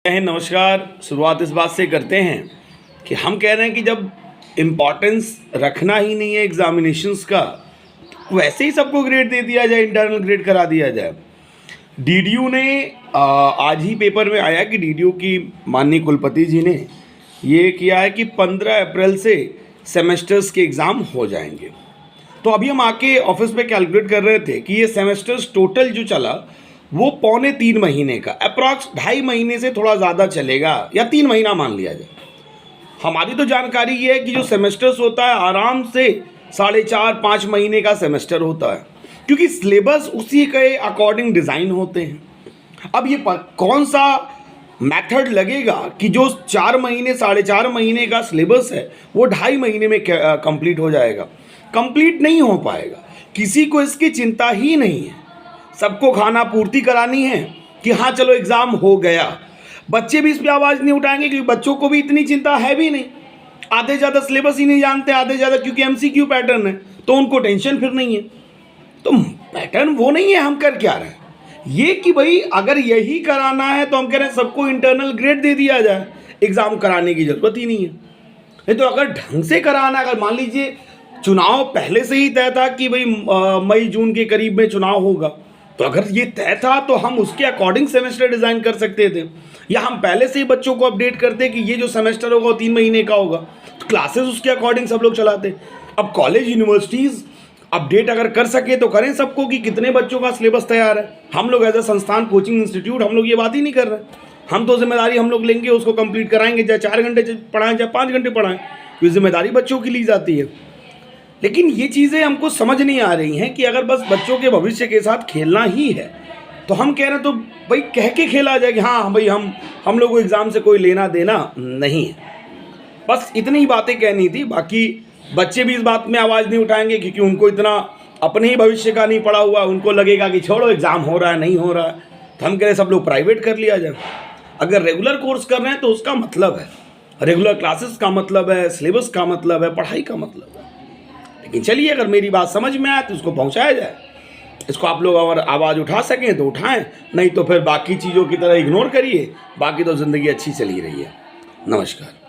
नमस्कार। शुरुआत इस बात से करते हैं कि हम कह रहे हैं कि जब इम्पोर्टेंस रखना ही नहीं है एग्जामिनेशंस का, वैसे ही सबको ग्रेड दे दिया जाए, इंटरनल ग्रेड करा दिया जाए। डीडीयू ने आज ही पेपर में आया कि डीडीयू की माननीय कुलपति जी ने ये किया है कि 15 अप्रैल से सेमेस्टर्स के एग्ज़ाम हो जाएंगे। तो अभी हम आके ऑफिस में कैलकुलेट कर रहे थे कि ये सेमेस्टर्स टोटल जो चला वो 2.25 महीने का, अप्रॉक्स 2.5 महीने से थोड़ा ज़्यादा चलेगा या 3 महीना मान लिया जाए। हमारी तो जानकारी ये है कि जो सेमेस्टर्स होता है आराम से 4.5-5 महीने का सेमेस्टर होता है, क्योंकि सिलेबस उसी के अकॉर्डिंग डिज़ाइन होते हैं। अब ये कौन सा मेथड लगेगा कि जो 4 महीने 4.5 महीने का सिलेबस है वो 2.5 महीने में कंप्लीट हो जाएगा? कंप्लीट नहीं हो पाएगा। किसी को इसकी चिंता ही नहीं है। सबको खाना पूर्ति करानी है कि हाँ चलो एग्ज़ाम हो गया। बच्चे भी इस पर आवाज़ नहीं उठाएंगे क्योंकि बच्चों को भी इतनी चिंता है भी नहीं। आधे ज़्यादा सिलेबस ही नहीं जानते, आधे ज़्यादा क्योंकि एमसीक्यू पैटर्न है तो उनको टेंशन फिर नहीं है। तो पैटर्न वो नहीं है, हम कर क्या रहे हैं ये कि भाई अगर यही कराना है तो हम कह रहे हैं सबको इंटरनल ग्रेड दे दिया जाए, एग्ज़ाम कराने की ज़रूरत ही नहीं है। नहीं तो अगर ढंग से कराना, अगर मान लीजिए चुनाव पहले से ही तय था कि भाई मई जून के करीब में चुनाव होगा, तो अगर ये तय था तो हम उसके अकॉर्डिंग सेमेस्टर डिज़ाइन कर सकते थे, या हम पहले से ही बच्चों को अपडेट करते कि ये जो सेमेस्टर होगा वो 3 महीने का होगा, तो क्लासेस उसके अकॉर्डिंग सब लोग चलाते। अब कॉलेज यूनिवर्सिटीज़ अपडेट अगर कर सके तो करें सबको कि कितने बच्चों का सिलेबस तैयार है। हम लोग एज ए संस्थान कोचिंग इंस्टीट्यूट हम लोग ये बात ही नहीं कर रहे। हम तो जिम्मेदारी हम लोग लेंगे, उसको कंप्लीट कराएंगे, चाहे 4 घंटे पढ़ाएं चाहे 5 घंटे पढ़ाएं, क्योंकि जिम्मेदारी बच्चों की ली जाती है। लेकिन ये चीज़ें हमको समझ नहीं आ रही हैं कि अगर बस बच्चों के भविष्य के साथ खेलना ही है तो हम कह रहे हैं तो भाई कह के खेला जाए कि हाँ भाई हम लोग को एग्ज़ाम से कोई लेना देना नहीं है। बस इतनी ही बातें कहनी थी। बाकी बच्चे भी इस बात में आवाज़ नहीं उठाएंगे क्योंकि उनको इतना अपने ही भविष्य का नहीं पड़ा हुआ। उनको लगेगा कि छोड़ो एग्ज़ाम हो रहा है नहीं हो रहा है, तो हम कह रहे सब लोग प्राइवेट कर लिया जाए। अगर रेगुलर कोर्स कर रहे हैं तो उसका मतलब है, रेगुलर क्लासेस का मतलब है, सिलेबस का मतलब है, पढ़ाई का मतलब है। लेकिन चलिए, अगर मेरी बात समझ में आए तो उसको पहुंचाया जाए। इसको आप लोग अगर आवाज़ उठा सकें तो उठाएं, नहीं तो फिर बाकी चीज़ों की तरह इग्नोर करिए। बाकी तो ज़िंदगी अच्छी चली रही है। नमस्कार।